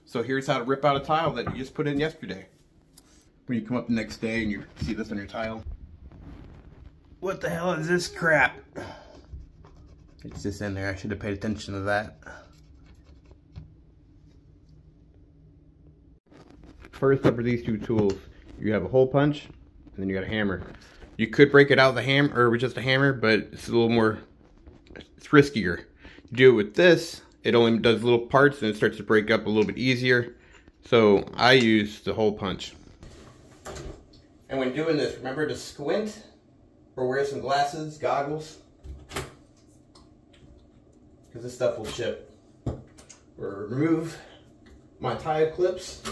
So here's how to rip out a tile that you just put in yesterday. When you come up the next day and you see this on your tile. What the hell is this crap? It's just in there. I should have paid attention to that. First up are these two tools. You have a hole punch and then you got a hammer. You could break it out with a hammer or with just a hammer, but it's a little more, it's riskier. You do it with this, it only does little parts and it starts to break up a little bit easier. So I use the hole punch. And when doing this, remember to squint or wear some glasses, goggles, because this stuff will chip. Or remove my tile clips.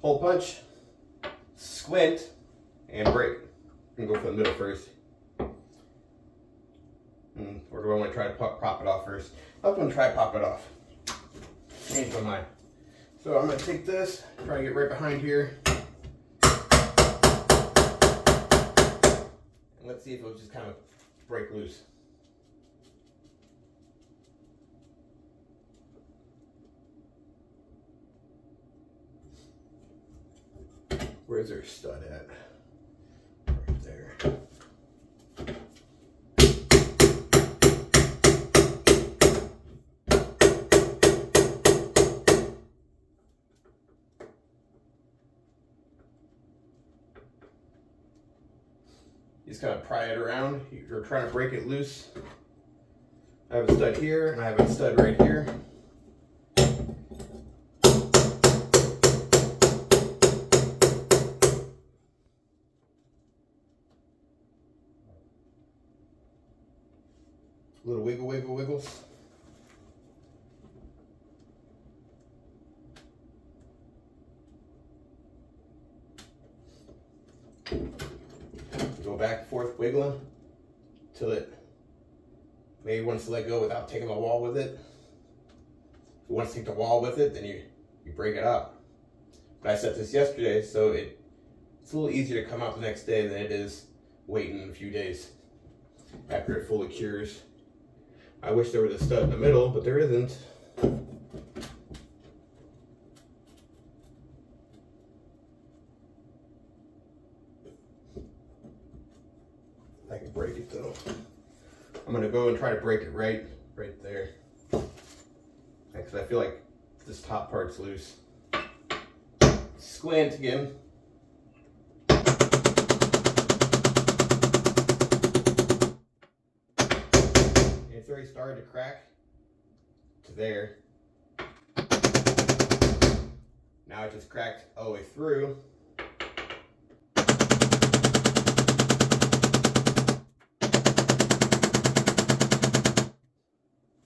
Hole punch, squint, and break. I'm gonna go for the middle first. Or do I want to try to prop it off first? I'm gonna try to pop it off. Change my mind. So I'm gonna take this, try to get right behind here. And let's see if it'll just kind of break loose. Where's their stud at? Right there. You just kind of pry it around. You're trying to break it loose. I have a stud here, and I have a stud right here. Little wiggle, wiggle, wiggles. Go back and forth wiggling till it maybe wants to let go without taking the wall with it. If it wants to take the wall with it, then you break it up. But I set this yesterday, so it's a little easier to come out the next day than it is waiting a few days after it fully cures. I wish there was a stud in the middle, but there isn't. I can break it though. I'm gonna go and try to break it right there. Because I feel like this top part's loose. Squint again. It's already started to crack to there. Now it just cracked all the way through.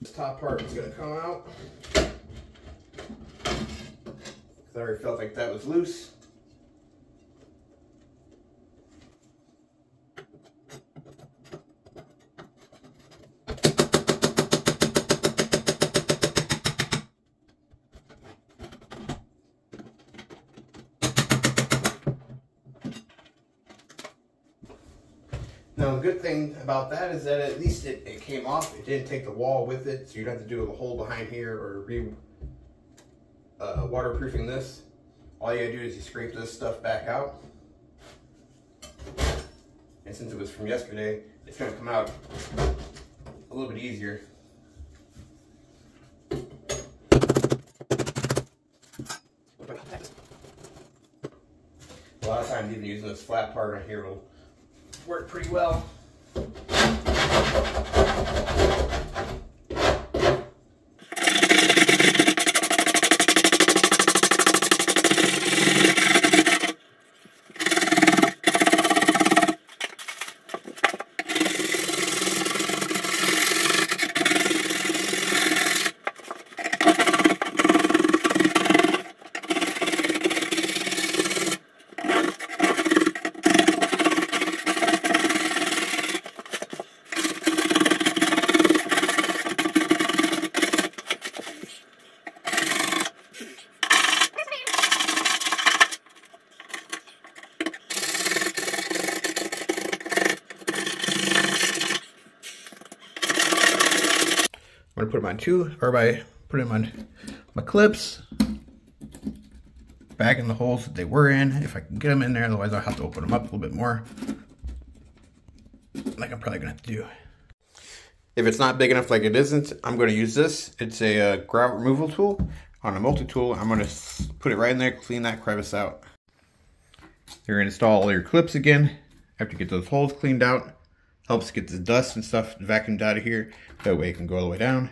This top part is going to come out. Because I already felt like that was loose. Now the good thing about that is that at least it came off. It didn't take the wall with it, so you'd have to do a hole behind here or waterproofing this. All you gotta do is you scrape this stuff back out. And since it was from yesterday, it's gonna come out a little bit easier. A lot of times even using this flat part on here will work pretty well. I'm gonna put them on put them on my clips. Back in the holes that they were in, if I can get them in there, otherwise I'll have to open them up a little bit more. Like I'm probably gonna have to do. If it's not big enough like it isn't, I'm gonna use this. It's a grout removal tool. On a multi-tool, I'm gonna put it right in there, clean that crevice out. You're gonna install all your clips again. After you get those holes cleaned out, helps get the dust and stuff vacuumed out of here. That way it can go all the way down.